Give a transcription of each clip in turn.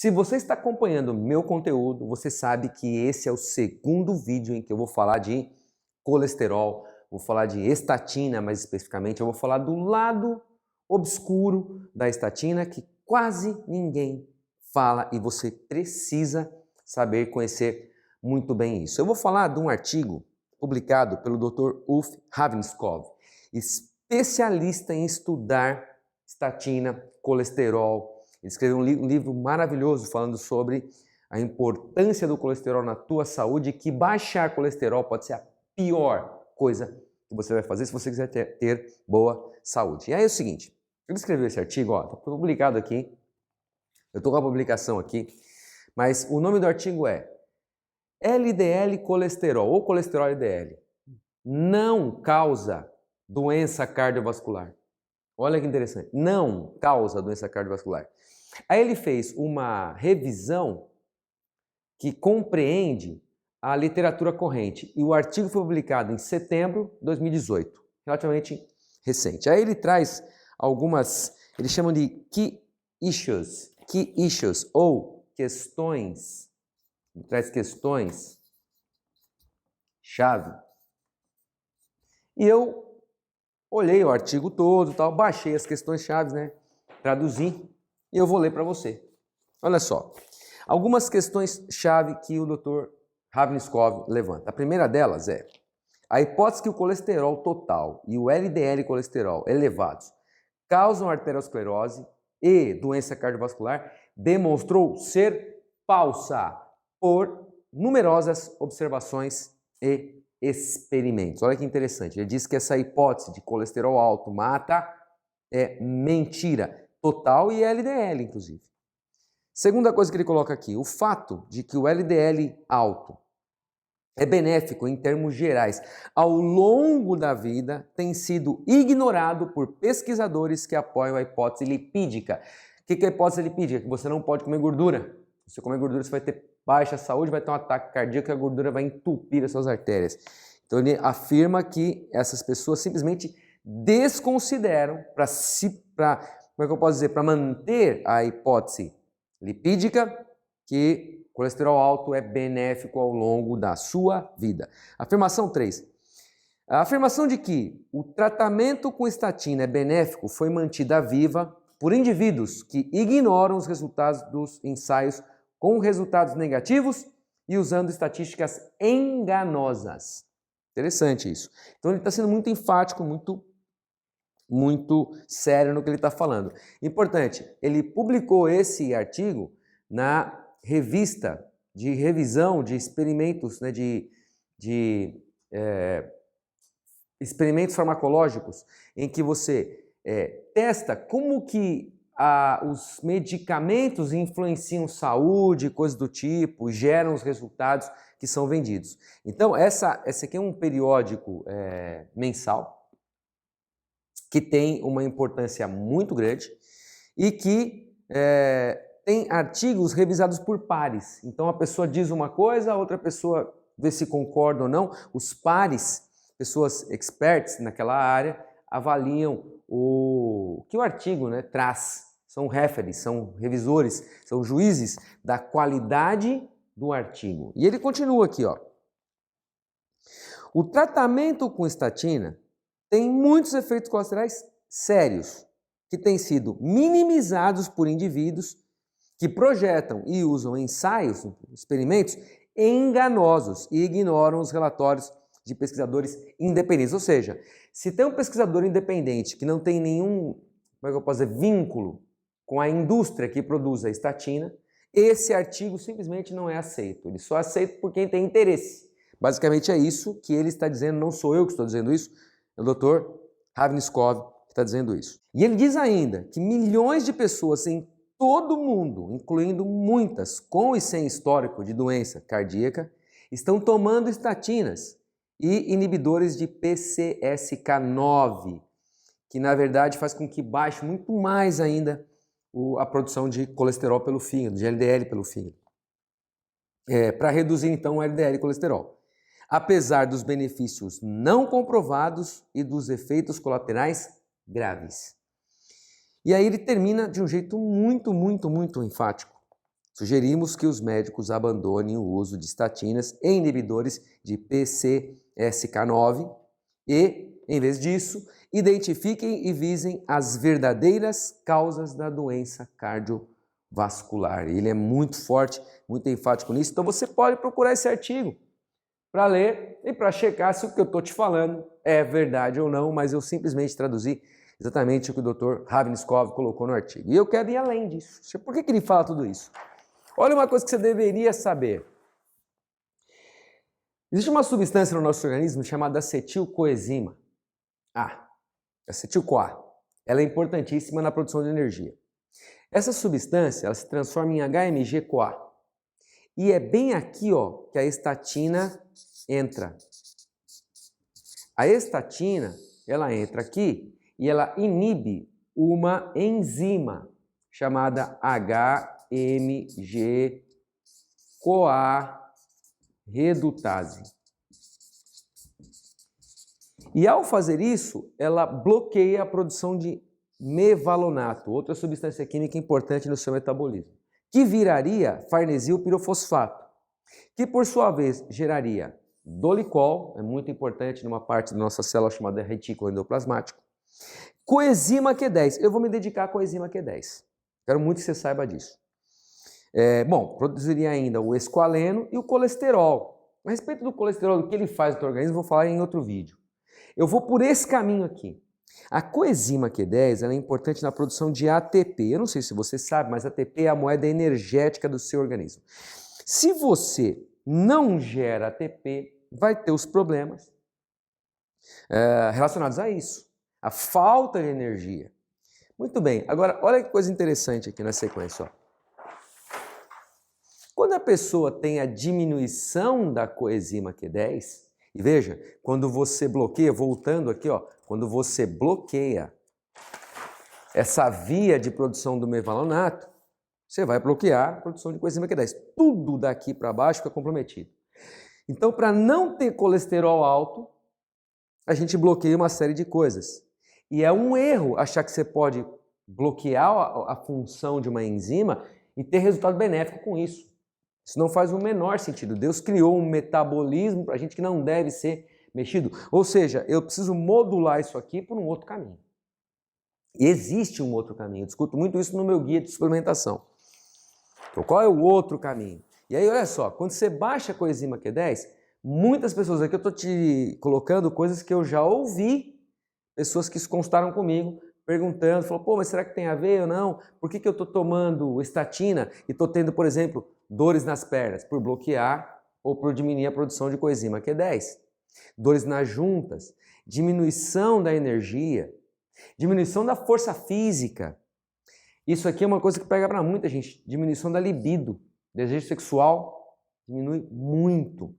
Se você está acompanhando meu conteúdo, você sabe que esse é o segundo vídeo em que eu vou falar de colesterol, vou falar de estatina mais especificamente, eu vou falar do lado obscuro da estatina que quase ninguém fala e você precisa saber conhecer muito bem isso. Eu vou falar de um artigo publicado pelo Dr. Ulf Ravnskov, especialista em estudar estatina, colesterol. Ele escreveu um livro maravilhoso falando sobre a importância do colesterol na tua saúde e que baixar colesterol pode ser a pior coisa que você vai fazer se você quiser ter boa saúde. E aí é o seguinte, ele escreveu esse artigo, está publicado aqui, eu estou com a publicação aqui, mas o nome do artigo é LDL colesterol ou colesterol LDL não causa doença cardiovascular. Olha que interessante, não causa doença cardiovascular. Aí ele fez uma revisão que compreende a literatura corrente e o artigo foi publicado em setembro de 2018, relativamente recente. Aí ele traz algumas, eles chamam de key issues ou questões, ele traz questões chave. E eu olhei o artigo todo, tal, baixei as questões chaves, né? Traduzi e eu vou ler para você. Olha só, algumas questões chave que o Dr. Ravnskov levanta. A primeira delas é a hipótese que o colesterol total e o LDL colesterol elevados causam arteriosclerose e doença cardiovascular demonstrou ser falsa por numerosas observações e experimentos. Olha que interessante, ele diz que essa hipótese de colesterol alto mata é mentira, total e LDL inclusive. Segunda coisa que ele coloca aqui, o fato de que o LDL alto é benéfico em termos gerais ao longo da vida tem sido ignorado por pesquisadores que apoiam a hipótese lipídica. O que é a hipótese lipídica? Que você não pode comer gordura. Se você comer gordura, você vai ter baixa saúde, vai ter um ataque cardíaco e a gordura vai entupir as suas artérias. Então ele afirma que essas pessoas simplesmente desconsideram como é que eu posso dizer, para manter a hipótese lipídica que colesterol alto é benéfico ao longo da sua vida. Afirmação 3. A afirmação de que o tratamento com estatina é benéfico foi mantida viva por indivíduos que ignoram os resultados dos ensaios com resultados negativos e usando estatísticas enganosas. Interessante isso. Então ele está sendo muito enfático, muito sério no que ele está falando. Importante, ele publicou esse artigo na revista de revisão de experimentos, né, experimentos farmacológicos, em que você testa como que os medicamentos influenciam saúde, coisas do tipo, geram os resultados que são vendidos. Então, esse aqui é um periódico mensal, que tem uma importância muito grande e que tem artigos revisados por pares. Então a pessoa diz uma coisa, a outra pessoa vê se concorda ou não. Os pares, pessoas experts naquela área, avaliam o que o artigo, né, traz. São referees, são revisores, são juízes da qualidade do artigo. E ele continua aqui, ó. O tratamento com estatina tem muitos efeitos colaterais sérios, que têm sido minimizados por indivíduos que projetam e usam ensaios, experimentos enganosos e ignoram os relatórios de pesquisadores independentes. Ou seja, se tem um pesquisador independente que não tem nenhum, como é que eu posso dizer, vínculo com a indústria que produz a estatina, esse artigo simplesmente não é aceito. Ele só é aceito por quem tem interesse. Basicamente é isso que ele está dizendo, não sou eu que estou dizendo isso, é o Dr. Ravnskov que está dizendo isso. E ele diz ainda que milhões de pessoas em todo o mundo, incluindo muitas com e sem histórico de doença cardíaca, estão tomando estatinas e inibidores de PCSK9, que na verdade faz com que baixe muito mais ainda a produção de colesterol pelo fígado, de LDL pelo fígado, para reduzir então o LDL colesterol. Apesar dos benefícios não comprovados e dos efeitos colaterais graves. E aí ele termina de um jeito muito enfático Sugerimos que os médicos abandonem o uso de estatinas e inibidores de PCSK9 e, em vez disso, identifiquem e visem as verdadeiras causas da doença cardiovascular. Ele é muito forte, muito enfático nisso, então você pode procurar esse artigo para ler e para checar se o que eu estou te falando é verdade ou não, mas eu simplesmente traduzi exatamente o que o Dr. Ravnskov colocou no artigo. E eu quero ir além disso. Por que ele fala tudo isso? Olha uma coisa que você deveria saber. Existe uma substância no nosso organismo chamada acetilcoenzima. Acetil-CoA. Ela é importantíssima na produção de energia. Essa substância ela se transforma em HMG-CoA. E é bem aqui que a estatina entra. A estatina, ela entra aqui e ela inibe uma enzima chamada HMG-CoA redutase. E ao fazer isso, ela bloqueia a produção de mevalonato, outra substância química importante no seu metabolismo, que viraria farnesil-pirofosfato, que por sua vez geraria dolicol, é muito importante numa parte da nossa célula chamada retículo endoplasmático, coenzima Q10. Eu vou me dedicar à coenzima Q10. Quero muito que você saiba disso. Produziria ainda o esqualeno e o colesterol. A respeito do colesterol, do que ele faz no teu organismo, eu vou falar em outro vídeo. Eu vou por esse caminho aqui. A coenzima Q10 ela é importante na produção de ATP. Eu não sei se você sabe, mas ATP é a moeda energética do seu organismo. Se você não gera ATP, vai ter os problemas relacionados a isso. A falta de energia. Muito bem. Agora, olha que coisa interessante aqui na sequência. Quando a pessoa tem a diminuição da coenzima Q10, e veja, quando você bloqueia, voltando aqui, quando você bloqueia essa via de produção do mevalonato, você vai bloquear a produção de coenzima Q10. Tudo daqui para baixo fica comprometido. Então, para não ter colesterol alto, a gente bloqueia uma série de coisas. E é um erro achar que você pode bloquear a função de uma enzima e ter resultado benéfico com isso. Isso não faz o menor sentido. Deus criou um metabolismo para a gente que não deve ser mexido. Ou seja, eu preciso modular isso aqui por um outro caminho. E existe um outro caminho. Eu discuto muito isso no meu guia de suplementação. Então, qual é o outro caminho? E aí, olha só, quando você baixa a coenzima Q10, muitas pessoas aqui, eu estou te colocando coisas que eu já ouvi, pessoas que se consultaram comigo, perguntando, falou, mas será que tem a ver ou não? Por que eu estou tomando estatina e estou tendo, por exemplo, dores nas pernas? Por bloquear ou por diminuir a produção de coenzima Q10. Dores nas juntas, diminuição da energia, diminuição da força física. Isso aqui é uma coisa que pega para muita gente. Diminuição da libido, desejo sexual diminui muito.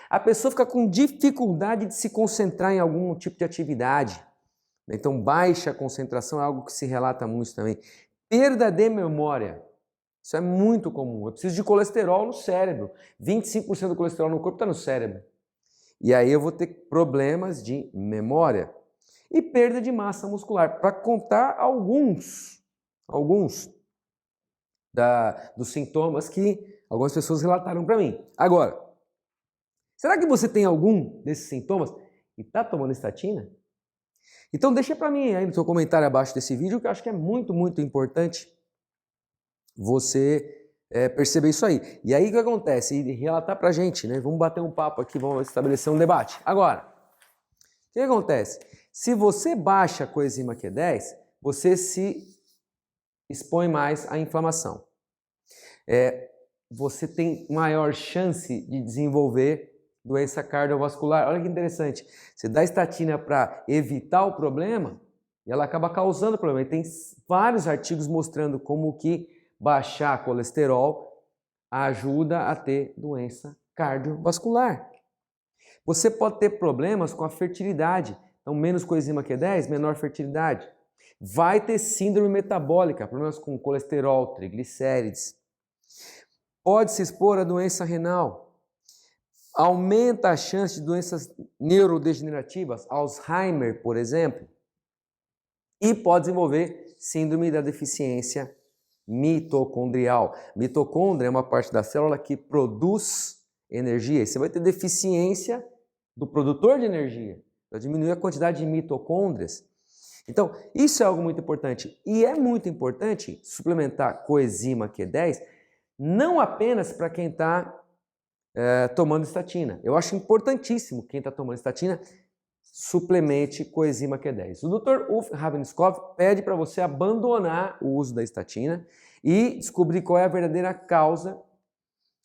A pessoa fica com dificuldade de se concentrar em algum tipo de atividade. Então, baixa concentração é algo que se relata muito também. Perda de memória. Isso é muito comum. Eu preciso de colesterol no cérebro. 25% do colesterol no corpo está no cérebro. E aí eu vou ter problemas de memória. E perda de massa muscular. Para contar alguns dos sintomas que algumas pessoas relataram para mim. Agora, será que você tem algum desses sintomas e está tomando estatina? Então deixa para mim aí no seu comentário abaixo desse vídeo, que eu acho que é muito, muito importante você perceber isso aí. E aí o que acontece? E relatar para a gente, né? Vamos bater um papo aqui, vamos estabelecer um debate. Agora, o que acontece? Se você baixa a coenzima Q10, você se expõe mais à inflamação. Você tem maior chance de desenvolver doença cardiovascular. Olha que interessante. Você dá estatina para evitar o problema e ela acaba causando problema. E tem vários artigos mostrando como que baixar colesterol ajuda a ter doença cardiovascular. Você pode ter problemas com a fertilidade. Então, menos coenzima Q10, menor fertilidade. Vai ter síndrome metabólica, problemas com colesterol, triglicérides. Pode se expor à doença renal. Aumenta a chance de doenças neurodegenerativas, Alzheimer, por exemplo, e pode desenvolver síndrome da deficiência mitocondrial. Mitocôndria é uma parte da célula que produz energia. E você vai ter deficiência do produtor de energia. Vai diminuir a quantidade de mitocôndrias. Então, isso é algo muito importante. E é muito importante suplementar coenzima Q10, não apenas para quem está tomando estatina. Eu acho importantíssimo quem está tomando estatina suplemente coenzima Q10. O Dr. Ulf Ravenscoff pede para você abandonar o uso da estatina e descobrir qual é a verdadeira causa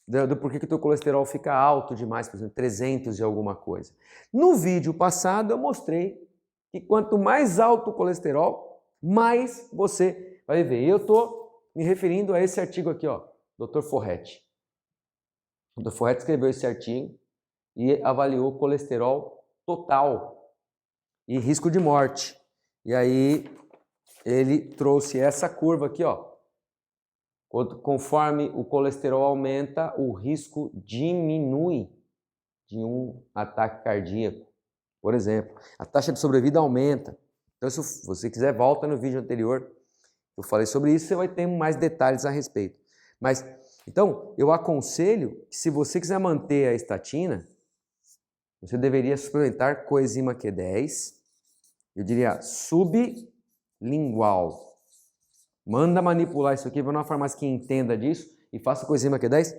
do porquê que o teu colesterol fica alto demais, por exemplo, 300 e alguma coisa. No vídeo passado eu mostrei que quanto mais alto o colesterol, mais você vai ver. Eu estou me referindo a esse artigo aqui, ó, Dr. Forret. O Dr. Forret escreveu esse artigo e avaliou o colesterol total e risco de morte. E aí ele trouxe essa curva aqui, ó. Conforme o colesterol aumenta, o risco diminui de um ataque cardíaco, por exemplo. A taxa de sobrevida aumenta. Então, se você quiser, volta no vídeo anterior. Eu falei sobre isso, você vai ter mais detalhes a respeito. Mas, então, eu aconselho que se você quiser manter a estatina, você deveria suplementar coenzima Q10, eu diria sublingual. Manda manipular isso aqui, vai numa farmácia que entenda disso e faça coenzima Q10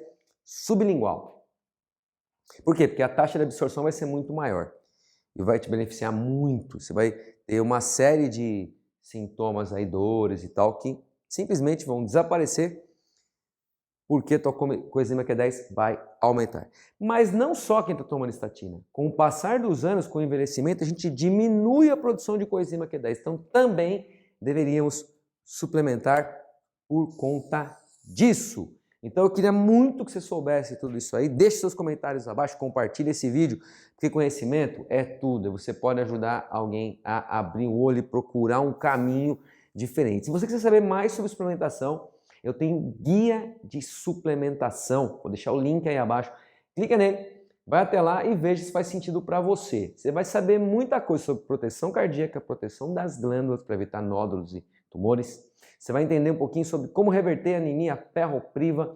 sublingual. Por quê? Porque a taxa de absorção vai ser muito maior e vai te beneficiar muito. Você vai ter uma série de sintomas aí, dores e tal, que simplesmente vão desaparecer porque tua coenzima Q10 vai aumentar. Mas não só quem está tomando estatina. Com o passar dos anos, com o envelhecimento, a gente diminui a produção de coenzima Q10. Então também deveríamos suplementar por conta disso. Então eu queria muito que você soubesse tudo isso aí. Deixe seus comentários abaixo, compartilhe esse vídeo, porque conhecimento é tudo. Você pode ajudar alguém a abrir o olho e procurar um caminho diferente. Se você quiser saber mais sobre suplementação, eu tenho guia de suplementação. Vou deixar o link aí abaixo. Clica nele, vai até lá e veja se faz sentido para você. Você vai saber muita coisa sobre proteção cardíaca, proteção das glândulas para evitar nódulos e tumores. Você vai entender um pouquinho sobre como reverter a anemia ferropriva,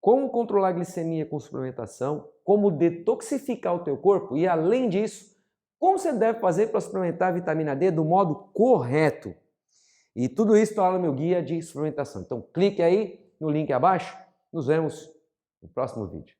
como controlar a glicemia com suplementação, como detoxificar o teu corpo e, além disso, como você deve fazer para suplementar a vitamina D do modo correto. E tudo isso está lá no meu guia de suplementação. Então clique aí no link abaixo. Nos vemos no próximo vídeo.